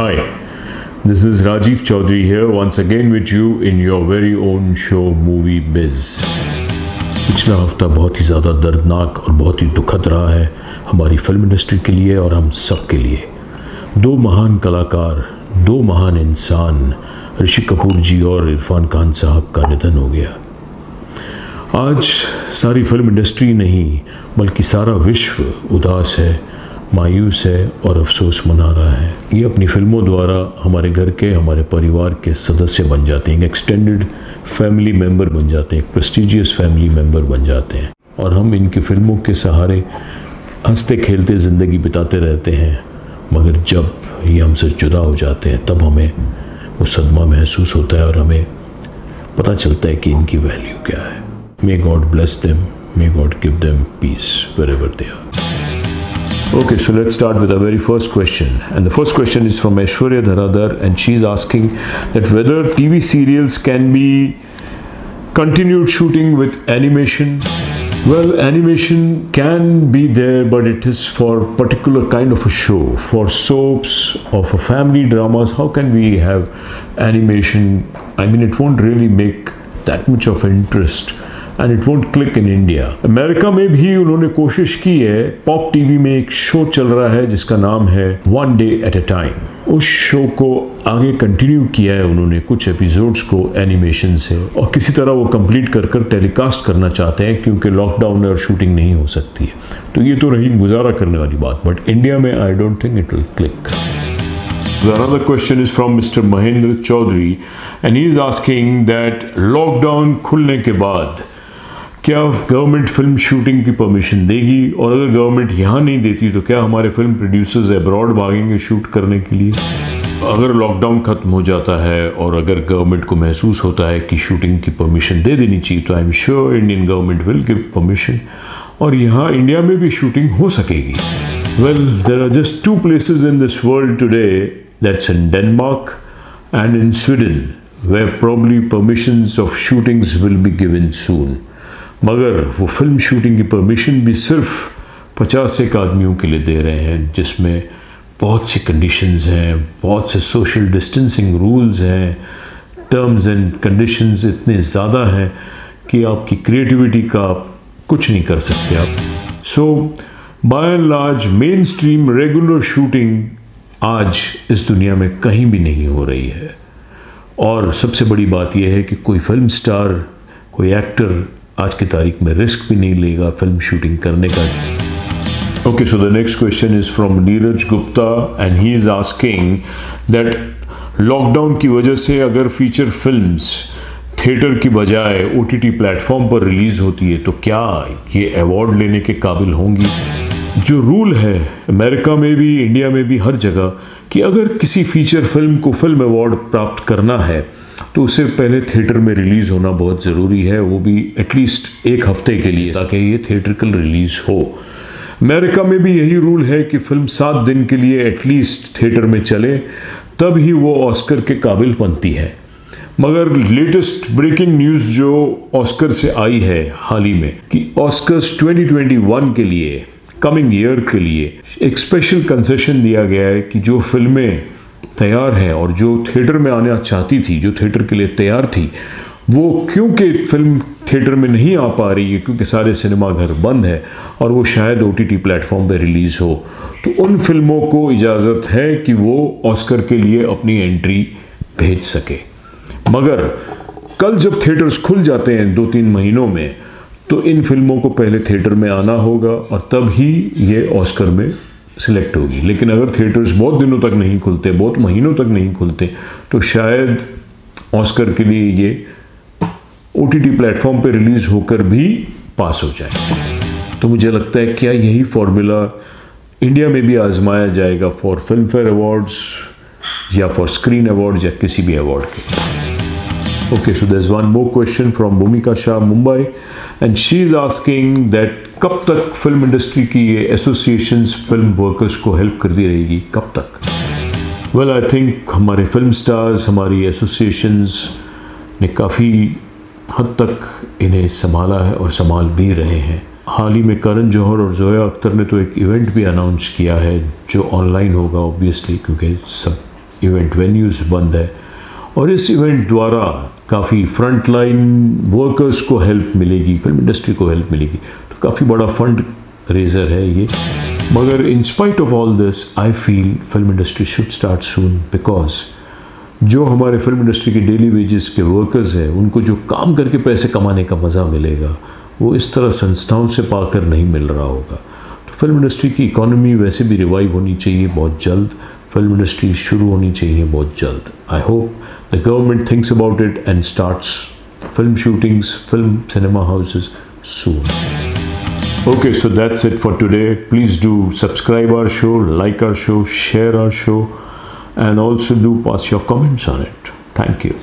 Hi, this is Rajiv Chaudhary here once again with you in your very own show Movie Biz. पिछला हफ्ता बहुत ही ज़्यादा दर्दनाक और बहुत ही दुखद रहा है हमारी फिल्म इंडस्ट्री के लिए और हम सब के लिए। दो महान कलाकार, दो महान इंसान, ऋषि कपूर जी और इरफान खान साहब का निधन हो गया। आज सारी फिल्म इंडस्ट्री नहीं बल्कि सारा विश्व उदास है, मायूस है और अफसोस मना रहा है। ये अपनी फिल्मों द्वारा हमारे घर के, हमारे परिवार के सदस्य बन जाते हैं, एक्सटेंडेड फैमिली मेम्बर बन जाते हैं, प्रेस्टिजियस फैमिली मेम्बर बन जाते हैं और हम इनकी फिल्मों के सहारे हंसते खेलते ज़िंदगी बिताते रहते हैं। मगर जब ये हमसे जुदा हो जाते हैं तब हमें वो सदमा महसूस होता है और हमें पता चलता है कि इनकी वैल्यू क्या है। May God bless them, may God give them peace wherever they are. Okay, so let's start with our very first question. And the first question is from Aishwarya Dharadhar, and she's asking that whether TV serials can be continued shooting with animation. Well, animation can be there, but it is for particular kind of a show. For soaps or for family dramas, how can we have animation? I mean, it won't really make that much of interest. And it won't click in India. America में भी उन्होंने कोशिश की है। Pop TV में एक show चल रहा है जिसका नाम है one day at a time. उस शो को आगे कंटिन्यू किया है उन्होंने कुछ एपिसोड्स को एनिमेशन से, और किसी तरह वो कंप्लीट कर टेलीकास्ट करना चाहते हैं क्योंकि लॉकडाउन है और शूटिंग नहीं हो सकती है। तो ये तो रही गुजारा करने वाली बात, बट इंडिया में I don't think it will click. Another question is from Mr. Mahendra Chaudhary, and he is asking that lockdown खुलने के बाद क्या गवर्नमेंट फिल्म शूटिंग की परमिशन देगी, और अगर गवर्नमेंट यहाँ नहीं देती तो क्या हमारे फिल्म प्रोड्यूसर्स अब्रॉड भागेंगे शूट करने के लिए। अगर लॉकडाउन ख़त्म हो जाता है और अगर गवर्नमेंट को महसूस होता है कि शूटिंग की परमिशन दे देनी चाहिए तो I am sure Indian government will give permission और यहाँ इंडिया में भी शूटिंग हो सकेगी। Well, there are just two places in this world today, that's in Denmark and in Sweden, where probably permissions of shootings will be given soon. मगर वो film shooting की permission भी सिर्फ 50 आदमियों के लिए दे रहे हैं, जिसमें बहुत सी कंडीशंस हैं, बहुत से सोशल डिस्टेंसिंग रूल्स हैं, टर्म्स एंड कंडीशंस इतने ज़्यादा हैं कि आपकी क्रिएटिविटी का आप कुछ नहीं कर सकते आप। So by and large main stream regular shooting आज इस दुनिया में कहीं भी नहीं हो रही है। और सबसे बड़ी बात यह है कि कोई फिल्म स्टार, कोई एक्टर आज की तारीख में रिस्क भी नहीं लेगा फिल्म शूटिंग करने का। Okay, so the next question is from Neeraj Gupta, and he is asking that lockdown की वजह से अगर फीचर फिल्म्स थिएटर की बजाय OTT प्लेटफॉर्म पर रिलीज होती है तो क्या ये अवार्ड लेने के काबिल होंगी। जो रूल है अमेरिका में भी, इंडिया में भी, हर जगह, कि अगर किसी फीचर फिल्म को फिल्म अवार्ड प्राप्त करना है तो उससे पहले थिएटर में रिलीज़ होना बहुत ज़रूरी है, वो भी एटलीस्ट एक हफ्ते के लिए, ताकि ये थिएट्रिकल रिलीज़ हो। अमेरिका में भी यही रूल है कि फिल्म 7 दिन के लिए एटलीस्ट थिएटर में चले, तब ही वो ऑस्कर के काबिल बनती है। मगर लेटेस्ट ब्रेकिंग न्यूज़ जो ऑस्कर से आई है हाल ही में कि ऑस्कर्स 2021 के लिए, कमिंग ईयर के लिए एक स्पेशल कंसेशन दिया गया है कि जो फिल्में तैयार है और जो थिएटर में आना चाहती थी, जो थिएटर के लिए तैयार थी, वो क्योंकि फिल्म थिएटर में नहीं आ पा रही है क्योंकि सारे सिनेमा घर बंद है और वो शायद OTT प्लेटफॉर्म पर रिलीज़ हो, तो उन फिल्मों को इजाज़त है कि वो ऑस्कर के लिए अपनी एंट्री भेज सके। मगर कल जब थिएटर्स खुल जाते हैं 2-3 महीनों में, तो इन फिल्मों को पहले थिएटर में आना होगा और तब ही ये ऑस्कर में सिलेक्ट होगी। लेकिन अगर थिएटर्स बहुत दिनों तक नहीं खुलते, बहुत महीनों तक नहीं खुलते, तो शायद ऑस्कर के लिए ये OTT प्लेटफॉर्म पे रिलीज होकर भी पास हो जाए। तो मुझे लगता है क्या यही फॉर्मूला इंडिया में भी आजमाया जाएगा फॉर फिल्म फेयर अवार्ड्स या फॉर स्क्रीन अवार्ड्स या किसी भी अवार्ड के। Okay, so there's one more question from Bhumika Shah, Mumbai, and she's asking that कब तक फिल्म इंडस्ट्री की ये एसोसिएशंस फिल्म वर्कर्स को हेल्प करती रहेगी, कब तक? वेल, आई थिंक हमारे फिल्म स्टार्स, हमारी एसोसिएशंस ने काफ़ी हद तक इन्हें संभाला है और संभाल भी रहे हैं। हाल ही में करण जौहर और जोया अख्तर ने तो एक इवेंट भी अनाउंस किया है जो ऑनलाइन होगा ऑब्वियसली, क्योंकि सब इवेंट वेन्यूज़ बंद है, और इस इवेंट द्वारा काफ़ी फ्रंट लाइन वर्कर्स को हेल्प मिलेगी, फिल्म इंडस्ट्री को हेल्प मिलेगी, तो काफ़ी बड़ा फंड रेजर है ये। मगर in spite of all this I feel film industry should start soon, because जो हमारे फिल्म इंडस्ट्री के डेली वेजेस के वर्कर्स हैं उनको जो काम करके पैसे कमाने का मज़ा मिलेगा वो इस तरह संस्थाओं से पाकर नहीं मिल रहा होगा। तो फिल्म इंडस्ट्री की इकोनॉमी वैसे भी रिवाइव होनी चाहिए बहुत जल्द, फिल्म इंडस्ट्री शुरू होनी चाहिए बहुत जल्द। I hope the government thinks about it and starts film shootings, film cinema houses soon. Okay, so that's it for today. Please do subscribe our show, like our show, share our show, and also do pass your comments on it. Thank you.